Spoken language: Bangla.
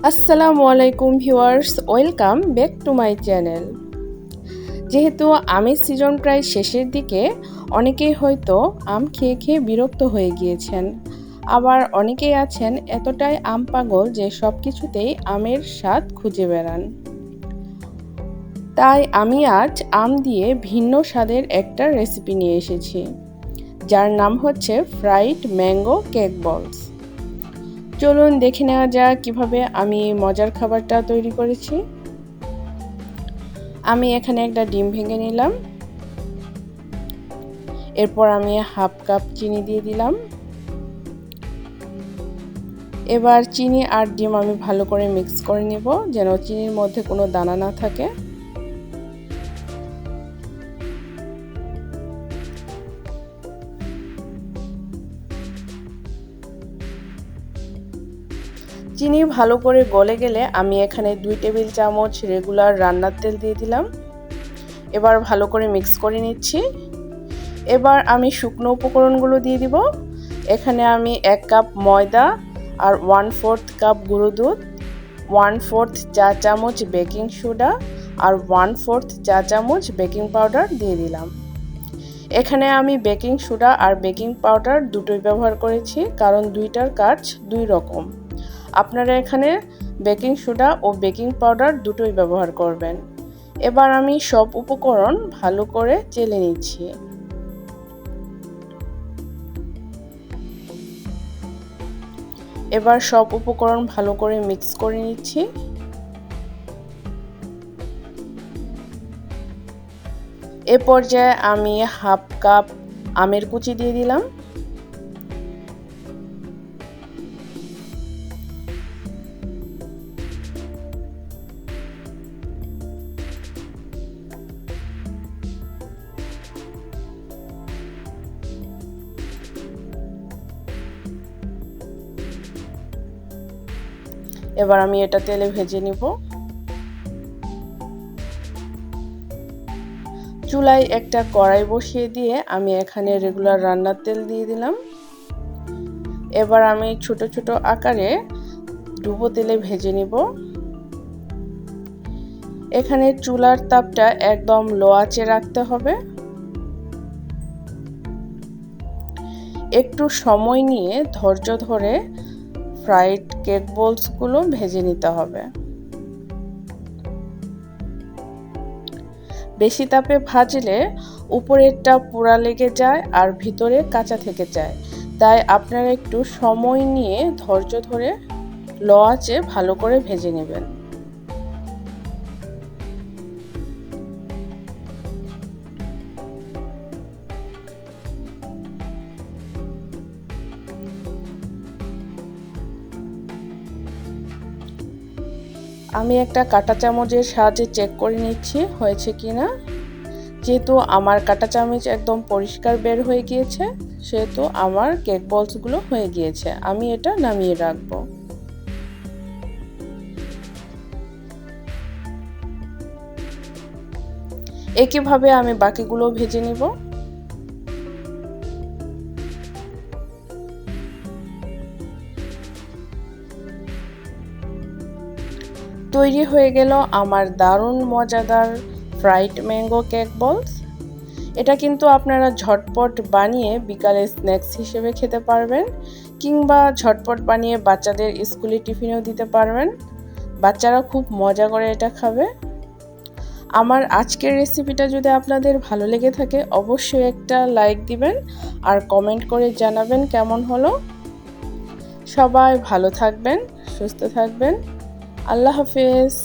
আসসালামু আলাইকুম viewers, welcome back to my channel. যেহেতু আমের সিজন প্রায় শেষের দিকে, অনেকেই হয়তো আম খেয়ে খেয়ে বিরক্ত হয়ে গিয়েছেন। আবার অনেকেই আছেন এতটাই আম পাগল যে সব কিছুতেই আমের স্বাদ খুঁজে বেড়ান। তাই আমি আজ আম দিয়ে ভিন্ন স্বাদের একটা রেসিপি নিয়ে এসেছি, যার নাম হচ্ছে ফ্রাইড ম্যাঙ্গো কেক বলস। চলুন দেখে নেওয়া যাক কিভাবে আমি মজার খাবারটা তৈরি করেছি। আমি এখানে একটা ডিম ভেঙে নিলাম। এরপর আমি হাফ কাপ চিনি দিয়ে দিলাম। এবার চিনি আর ডিম আমি ভালো করে মিক্স করে নেব, যেন চিনির মধ্যে কোনো দানা না থাকে। চিনি ভালো করে গলে গেলে আমি এখানে 2 টেবিল চামচ রেগুলার রান্নার তেল দিয়ে দিলাম। এবার ভালো করে মিক্স করে নিচ্ছি। এবার আমি শুকনো উপকরণগুলো দিয়ে দিব। এখানে আমি 1 কাপ ময়দা আর 1/4 কাপ গুঁড়ো দুধ, 1/4 চা চামচ বেকিং সোডা আর 1/4 চা চামচ বেকিং পাউডার দিয়ে দিলাম। এখানে আমি বেকিং সোডা আর বেকিং পাউডার দুটোই ব্যবহার করেছি, কারণ দুইটার কাজ দুই রকম। আপনারা এখানে বেকিং সোডা ও বেকিং পাউডার দুটোই ব্যবহার করবেন। এবার আমি সব উপকরণ ভালো করে চেলে নিচ্ছি। এবার সব উপকরণ ভালো করে মিক্স করে নিচ্ছি। এ পর্যায়ে আমি হাফ কাপ আমের কুচি দিয়ে দিলাম। এবার আমি এটা তেলে ভেজে নিব। চুলায় একটা কড়াই বসিয়ে দিয়ে আমি এখানে রেগুলার রান্নার তেল দিয়ে দিলাম। এবার আমি ছোট ছোট আকারে ডুবো তেলে ভেজে নিব। এখানে চুলার তাপটা একদম লো আঁচে রাখতে হবে। একটু সময় নিয়ে ধৈর্য ধরে ফ্রাইড কেক বলসগুলো ভেজে নিতে হবে। বেশি তাপে ভাজলে উপরেরটা পোড়া লেগে যায় আর ভিতরে কাঁচা থেকে যায়। তাই আপনারা একটু সময় নিয়ে ধৈর্য ধরে লো আঁচে ভালো করে ভেজে নেবেন। আমি একটা কাঁটা চামচের সাহায্যে চেক করে নিচ্ছি হয়েছে কিনা। যেহেতু আমার কাঁটা চামচ একদম পরিষ্কার বের হয়ে গিয়েছে, সেহেতু আমার কেক বলসগুলো হয়ে গিয়েছে। আমি এটা নামিয়ে রাখবো। একইভাবে আমি বাকিগুলো ভেজে নিব। তৈরি হয়ে গেল আমার দারুণ মজাদার ফ্রাইড ম্যাঙ্গো কেক বলস। এটা কিন্তু আপনারা ঝটপট বানিয়ে বিকালে স্ন্যাক্স হিসেবে খেতে পারবেন, কিংবা ঝটপট বানিয়ে বাচ্চাদের স্কুলে টিফিনেও দিতে পারবেন। বাচ্চারা খুব মজা করে এটা খাবে। আমার আজকের রেসিপিটা যদি আপনাদের ভালো লেগে থাকে, অবশ্যই একটা লাইক দিবেন আর কমেন্ট করে জানাবেন কেমন হলো। সবাই ভালো থাকবেন, সুস্থ থাকবেন। আল্লাহ হাফেজ।